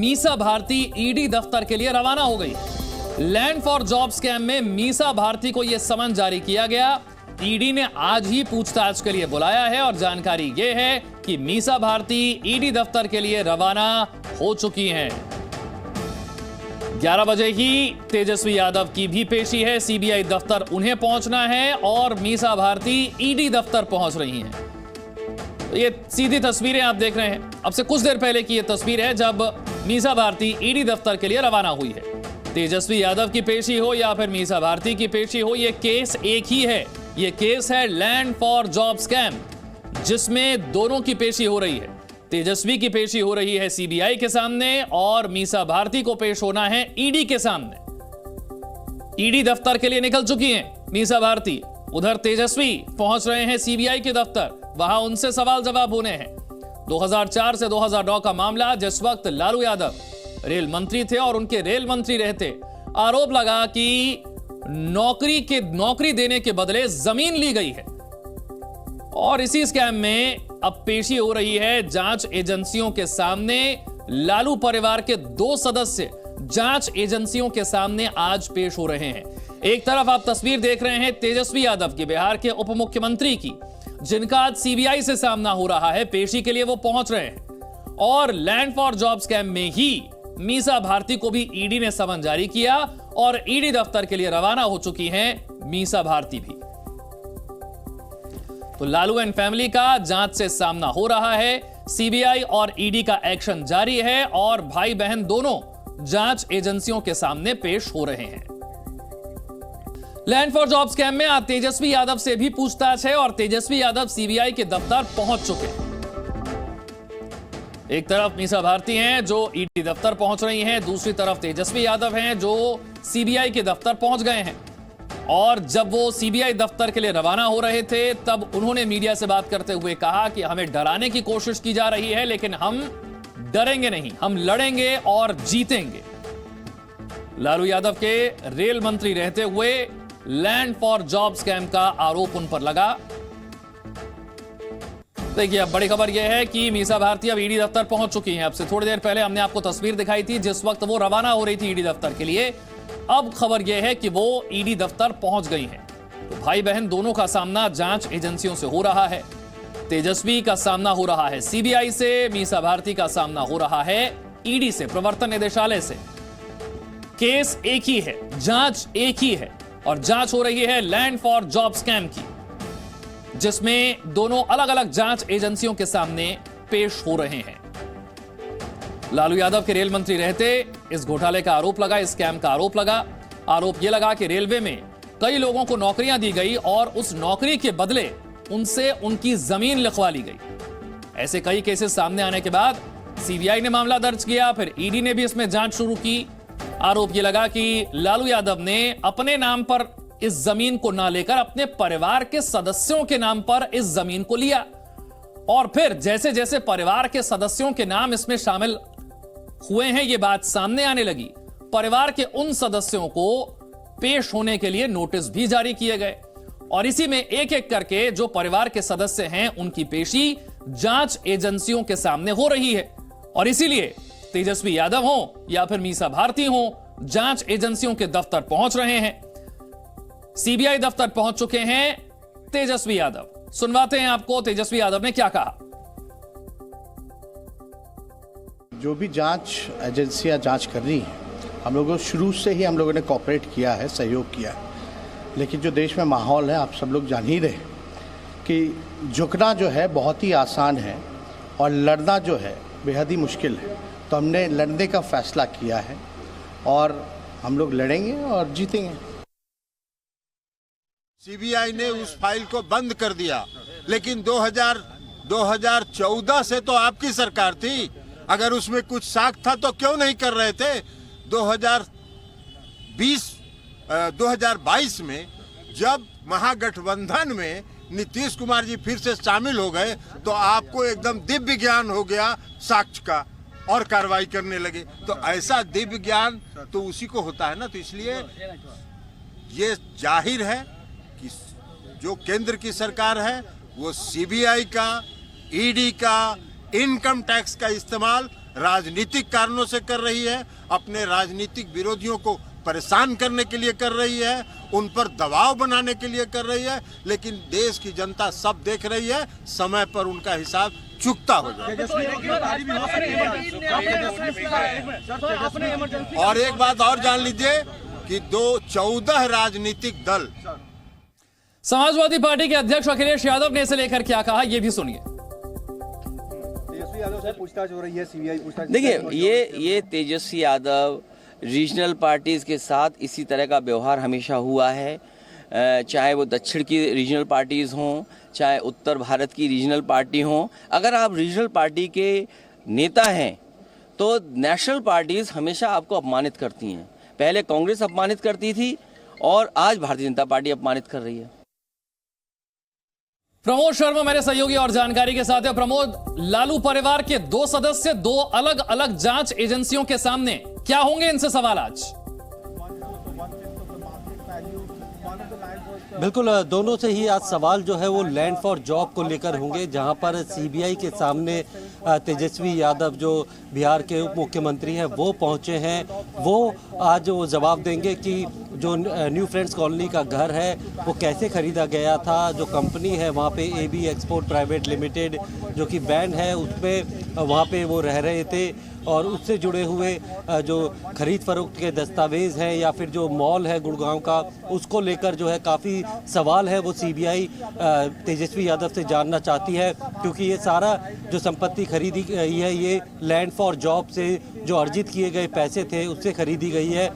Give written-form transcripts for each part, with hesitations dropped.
Misa Bharti ED दफ्तर के लिए रवाना हो गई। लैंड फॉर जॉब स्कैम में मीसा भारती को यह समन जारी किया गया। ईडी ने आज ही पूछताछ के लिए बुलाया है और जानकारी यह है कि मीसा भारती ईडी दफ्तर के लिए रवाना हो चुकी हैं। 11 बजे ही तेजस्वी यादव की भी पेशी है। सीबीआई दफ्तर उन्हें पहुंचना है और मीसा भारती ईडी दफ्तर पहुंच रही हैं। तो ये सीधी तस्वीरें आप देख रहे हैं। अब से कुछ देर पहले की ये तस्वीर है जब मीसा भारती ईडी दफ्तर के लिए रवाना हुई है। तेजस्वी यादव की पेशी हो या फिर मीसा भारती की पेशी हो, ये केस एक ही है। ये केस है लैंड फॉर जॉब स्कैम, जिसमें दोनों की पेशी हो रही है। तेजस्वी की पेशी हो रही है सीबीआई के सामने और मीसा भारती को पेश होना है ईडी के सामने। ईडी दफ्तर के लिए निकल चुकी हैं मीसा भारती, उधर तेजस्वी पहुंच रहे हैं सीबीआई के दफ्तर। वहां उनसे सवाल जवाब होने हैं। 2004 से 2009 का मामला, जिस वक्त लालू यादव रेल मंत्री थे और उनके रेल मंत्री रहते, आरोप लगा कि नौकरी देने के बदले जमीन ली गई है। और इसी स्कैम में अब पेशी हो रही है जांच एजेंसियों के सामने। लालू परिवार के 2 सदस्य जांच एजेंसियों के सामने आज पेश हो रहे हैं। एक तरफ आप तस्वीर देख रहे हैं तेजस्वी यादव की, बिहार के उप मुख्यमंत्री की, जिनका आज सीबीआई से सामना हो रहा है। पेशी के लिए वो पहुंच रहे हैं। और लैंड फॉर जॉब स्कैम में ही मीसा भारती को भी ईडी ने समन जारी किया और ईडी दफ्तर के लिए रवाना हो चुकी हैं मीसा भारती भी। तो लालू एंड फैमिली का जांच से सामना हो रहा है। सीबीआई और ईडी का एक्शन जारी है और भाई बहन दोनों जांच एजेंसियों के सामने पेश हो रहे हैं। लैंड फॉर जॉब स्कैम में आज तेजस्वी यादव से भी पूछताछ है और तेजस्वी यादव सीबीआई के दफ्तर पहुंच चुके हैं। एक तरफ मीसा भारती हैं जो ईडी दफ्तर पहुंच रही हैं, दूसरी तरफ तेजस्वी यादव हैं जो सीबीआई के दफ्तर पहुंच गए हैं। और जब वो सीबीआई दफ्तर के लिए रवाना हो रहे थे तब उन्होंने मीडिया से बात करते हुए कहा कि हमें डराने की कोशिश की जा रही है, लेकिन हम डरेंगे नहीं, हम लड़ेंगे और जीतेंगे। लालू यादव के रेल मंत्री रहते हुए लैंड फॉर जॉब स्कैम का आरोप उन पर लगा। देखिए, अब बड़ी खबर यह है कि मीसा भारती अब ईडी दफ्तर पहुंच चुकी हैं। अब से थोड़ी देर पहले हमने आपको तस्वीर दिखाई थी जिस वक्त वो रवाना हो रही थी ईडी दफ्तर के लिए। अब खबर यह है कि वो ईडी दफ्तर पहुंच गई हैं। तो भाई बहन दोनों का सामना जांच एजेंसियों से हो रहा है। तेजस्वी का सामना हो रहा है सीबीआई से, मीसा भारती का सामना हो रहा है ईडी से, प्रवर्तन निदेशालय से। केस एक ही है, जांच एक ही है और जांच हो रही है लैंड फॉर जॉब स्कैम की, जिसमें दोनों अलग अलग जांच एजेंसियों के सामने पेश हो रहे हैं। लालू यादव के रेल मंत्री रहते इस घोटाले का आरोप लगा, इस स्कैम का आरोप लगा। आरोप यह लगा कि रेलवे में कई लोगों को नौकरियां दी गई और उस नौकरी के बदले उनसे उनकी जमीन लिखवा ली गई। ऐसे कई केसेस सामने आने के बाद सीबीआई ने मामला दर्ज किया, फिर ईडी ने भी इसमें जांच शुरू की। आरोप यह लगा कि लालू यादव ने अपने नाम पर इस जमीन को ना लेकर अपने परिवार के सदस्यों के नाम पर इस जमीन को लिया और फिर जैसे जैसे परिवार के सदस्यों के नाम इसमें शामिल हुए हैं, यह बात सामने आने लगी। परिवार के उन सदस्यों को पेश होने के लिए नोटिस भी जारी किए गए और इसी में एक एक करके जो परिवार के सदस्य हैं उनकी पेशी जांच एजेंसियों के सामने हो रही है। और इसीलिए तेजस्वी यादव हो या फिर मीसा भारती हो, जांच एजेंसियों के दफ्तर पहुंच रहे हैं। सीबीआई दफ्तर पहुंच चुके हैं तेजस्वी यादव। सुनवाते हैं आपको तेजस्वी यादव ने क्या कहा। जो भी जांच एजेंसियां जांच कर रही हैं, हम लोगों शुरू से ही हम लोगों ने कोऑपरेट किया है, सहयोग किया है। लेकिन जो देश में माहौल है, आप सब लोग जान ही रहे कि झुकना जो है बहुत ही आसान है और लड़ना जो है बेहद ही मुश्किल है। तो हमने लड़ने का फैसला किया है और हम लोग लड़ेंगे और जीतेंगे। सीबीआई ने उस फाइल को बंद कर दिया, लेकिन 2014 से तो आपकी सरकार थी। अगर उसमें कुछ साख था तो क्यों नहीं कर रहे थे? 2022 में जब महागठबंधन में नीतीश कुमार जी फिर से शामिल हो गए तो आपको एकदम दिव्य ज्ञान हो गया साक्ष्य का और कार्रवाई करने लगे। तो ऐसा दिव्य ज्ञान तो उसी को होता है ना। तो इसलिए ये जाहिर है कि जो केंद्र की सरकार है वो सीबीआई का, ईडी का, इनकम टैक्स का इस्तेमाल राजनीतिक कारणों से कर रही है, अपने राजनीतिक विरोधियों को परेशान करने के लिए कर रही है, उन पर दबाव बनाने के लिए कर रही है, लेकिन देश की जनता सब देख रही है, समय पर उनका हिसाब चुकता हो जाएगा। और एक बात और जान लीजिए कि 14 राजनीतिक दल। समाजवादी पार्टी के अध्यक्ष अखिलेश यादव ने इसे लेकर क्या कहा, यह भी सुनिए। तेजस्वी यादव से पूछताछ हो रही है, सीबीआई पूछताछ। देखिए, ये तेजस्वी यादव रीजनल पार्टीज़ के साथ इसी तरह का व्यवहार हमेशा हुआ है, चाहे वो दक्षिण की रीजनल पार्टीज़ हों, चाहे उत्तर भारत की रीजनल पार्टी हों। अगर आप रीजनल पार्टी के नेता हैं तो नेशनल पार्टीज़ हमेशा आपको अपमानित करती हैं। पहले कांग्रेस अपमानित करती थी और आज भारतीय जनता पार्टी अपमानित कर रही है। प्रमोद शर्मा मेरे सहयोगी और जानकारी के साथ है। प्रमोद, लालू परिवार के 2 सदस्य 2 अलग अलग जांच एजेंसियों के सामने, क्या होंगे इनसे सवाल आज? बिल्कुल, दोनों से ही आज सवाल जो है वो लैंड फॉर जॉब को लेकर होंगे, जहां पर सीबीआई के सामने तेजस्वी यादव जो बिहार के उप मुख्यमंत्री हैं वो पहुंचे हैं। वो आज वो जवाब देंगे कि जो न्यू फ्रेंड्स कॉलोनी का घर है वो कैसे खरीदा गया था, जो कंपनी है वहाँ पे AB एक्सपोर्ट प्राइवेट लिमिटेड जो कि बैंड है उसमें वहाँ पे वो रह रहे थे, और उससे जुड़े हुए जो खरीद फरोख्त के दस्तावेज़ हैं या फिर जो मॉल है गुड़गांव का, उसको लेकर जो है काफ़ी सवाल है वो सीबीआई तेजस्वी यादव से जानना चाहती है, क्योंकि ये सारा जो संपत्ति खरीदी गई है ये लैंड फॉर जॉब से जो अर्जित किए गए पैसे थे उससे खरीदी गई है।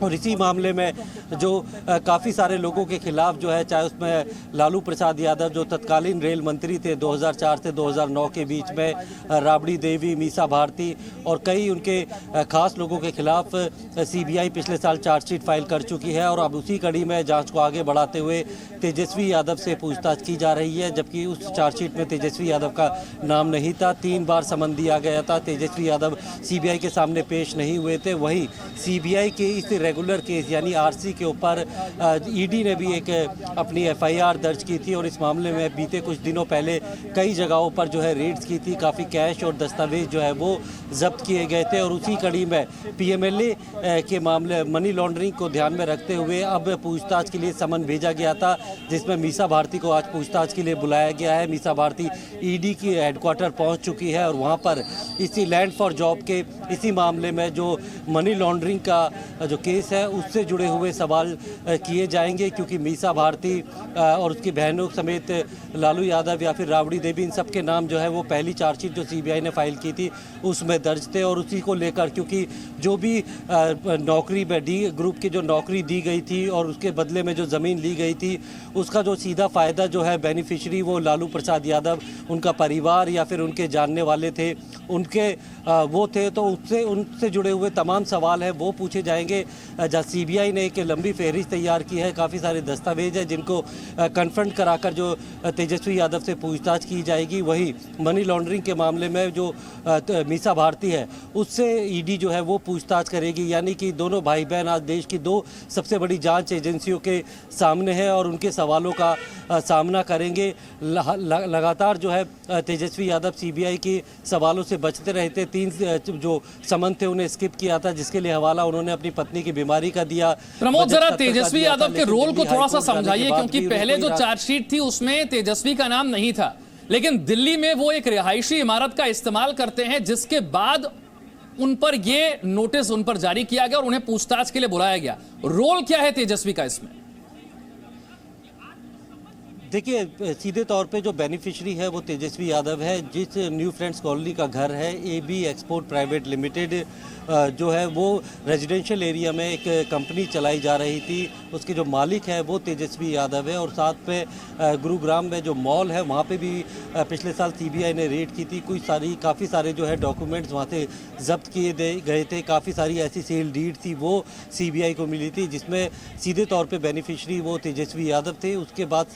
और इसी मामले में जो काफ़ी सारे लोगों के खिलाफ जो है, चाहे उसमें लालू प्रसाद यादव जो तत्कालीन रेल मंत्री थे 2004 से 2009 के बीच में, राबड़ी देवी, मीसा भारती और कई उनके खास लोगों के खिलाफ सीबीआई पिछले साल चार्जशीट फाइल कर चुकी है। और अब उसी कड़ी में जांच को आगे बढ़ाते हुए तेजस्वी यादव से पूछताछ की जा रही है, जबकि उस चार्जशीट में तेजस्वी यादव का नाम नहीं था। 3 बार समन दिया गया था, तेजस्वी यादव सीबीआई के सामने पेश नहीं हुए थे। वहीं सीबीआई के इस रेगुलर केस यानी आरसी के ऊपर ईडी ने भी एक अपनी एफआईआर दर्ज की थी, और इस मामले में बीते कुछ दिनों पहले कई जगहों पर जो है रेड्स की थी, काफ़ी कैश और दस्तावेज जो है वो जब्त किए गए थे। और उसी कड़ी में पीएमएलए के मामले मनी लॉन्ड्रिंग को ध्यान में रखते हुए अब पूछताछ के लिए समन भेजा गया था, जिसमें मीसा भारती को आज पूछताछ के लिए बुलाया गया है। मीसा भारती ईडी की हेडक्वार्टर पहुंच चुकी है और वहां पर इसी लैंड फॉर जॉब के इसी मामले में जो मनी लॉन्ड्रिंग का जो केस है उससे जुड़े हुए सवाल किए जाएंगे, क्योंकि मीसा भारती और उसकी बहनों समेत लालू यादव या फिर राबड़ी देवी, इन सब के नाम जो है वो पहली चार्जशीट जो सीबीआई ने फाइल की थी उसमें दर्ज थे। और उसी को लेकर क्योंकि जो भी नौकरी में डी ग्रुप की जो नौकरी दी गई थी और उसके बदले में जो ज़मीन ली गई थी उसका जो सीधा फ़ायदा जो है बेनिफिशरी वो लालू प्रसाद यादव, उनका परिवार या फिर उनके जानने वाले थे, उनके वो थे, तो उनसे जुड़े हुए तमाम सवाल हैं वो पूछे जाएंगे। जहाँ सीबीआई ने एक लंबी फहरिस्त तैयार की है, काफ़ी सारे दस्तावेज हैं जिनको कन्फ्रंट कराकर जो तेजस्वी यादव से पूछताछ की जाएगी। वही मनी लॉन्ड्रिंग के मामले में जो मीसा भारती है उससे ईडी जो है वो पूछताछ करेगी, यानी कि दोनों भाई बहन आज देश की 2 सबसे बड़ी जांच एजेंसियों के सामने हैं और उनके सवालों का सामना करेंगे। लगातार जो है तेजस्वी यादव सीबीआई के सवालों से बचते रहे थे। 3 जो समन थे उन्हें स्किप किया था, जिसके लिए हवाला उन्होंने अपनी पत्नी की बीमारी का दिया। प्रमोद, जरा तेजस्वी यादव के रोल को थोड़ा सा समझाइए, क्योंकि पहले जो चार्जशीट थी उसमें तेजस्वी का नाम नहीं था, लेकिन दिल्ली में वो एक रिहायशी इमारत का इस्तेमाल करते हैं, जिसके बाद उन पर ये नोटिस उन पर जारी किया गया और उन्हें पूछताछ के लिए बुलाया गया। रोल क्या है तेजस्वी का इसमें? देखिए, सीधे तौर पे जो बेनिफिशरी है वो तेजस्वी यादव है। जिस न्यू फ्रेंड्स कॉलोनी का घर है AB एक्सपोर्ट प्राइवेट लिमिटेड जो है वो रेजिडेंशियल एरिया में एक कंपनी चलाई जा रही थी, उसके जो मालिक है वो तेजस्वी यादव है। और साथ में गुरुग्राम में जो मॉल है वहाँ पे भी पिछले साल सीबीआई ने रेड की थी, काफ़ी सारे जो है डॉक्यूमेंट्स वहाँ से जब्त किए गए थे। काफ़ी सारी ऐसी सेल डीड थी वो सीबीआई को मिली थी, जिसमें सीधे तौर पे बेनिफिशरी वो तेजस्वी यादव थे। उसके बाद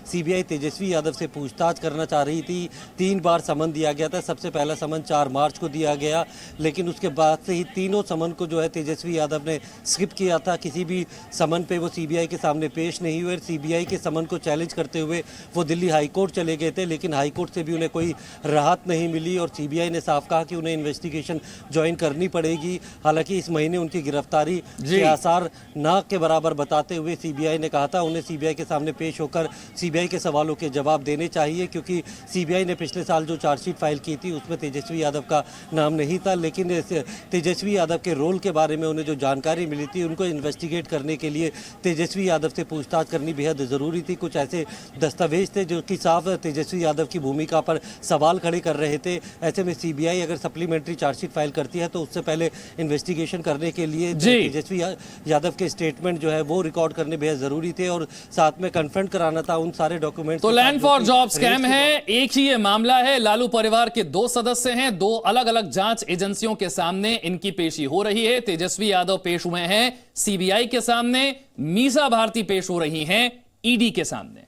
सीबीआई तेजस्वी यादव से पूछताछ करना चाह रही थी। 3 बार समन दिया गया था। सबसे पहला समन 4 मार्च को दिया गया, लेकिन उसके बाद बाद से ही तीनों समन को जो है तेजस्वी यादव ने स्किप किया था। किसी भी समन पे वो सीबीआई के सामने पेश नहीं हुए। सीबीआई के समन को चैलेंज करते हुए वो दिल्ली हाईकोर्ट चले गए थे, लेकिन हाईकोर्ट से भी उन्हें कोई राहत नहीं मिली और सीबीआई ने साफ कहा कि उन्हें इन्वेस्टिगेशन ज्वाइन करनी पड़ेगी। हालांकि इस महीने उनकी गिरफ्तारी के आसार ना के बराबर बताते हुए सीबीआई ने कहा था उन्हें सीबीआई के सामने पेश होकर सीबीआई के सवालों के जवाब देने चाहिए, क्योंकि सीबीआई ने पिछले साल जो चार्जशीट फाइल की थी उसमें तेजस्वी यादव का नाम नहीं था, लेकिन तेजस्वी यादव के रोल के बारे में उन्हें जो जानकारी मिली थी उनको इन्वेस्टिगेट करने के लिए तेजस्वी यादव से पूछताछ करनी बेहद ज़रूरी थी। कुछ ऐसे दस्तावेज थे जो कि साफ तेजस्वी यादव की भूमिका पर सवाल खड़े कर रहे थे। ऐसे में सीबीआई अगर सप्लीमेंट्री चार्जशीट फाइल करती है तो उससे पहले इन्वेस्टिगेशन करने के लिए तेजस्वी यादव के स्टेटमेंट जो है वो रिकॉर्ड करने बेहद ज़रूरी थे और साथ में कन्फ्रंट कराना था उन सारे डॉक्यूमेंट। तो लैंड फॉर जॉब स्कैम है, एक ही ये मामला है। लालू परिवार के 2 सदस्य हैं, 2 अलग अलग जांच एजेंसियों के सामने इनकी पेशी हो रही है। तेजस्वी यादव पेश हुए हैं सीबीआई के सामने, मीसा भारती पेश हो रही हैं ईडी के सामने।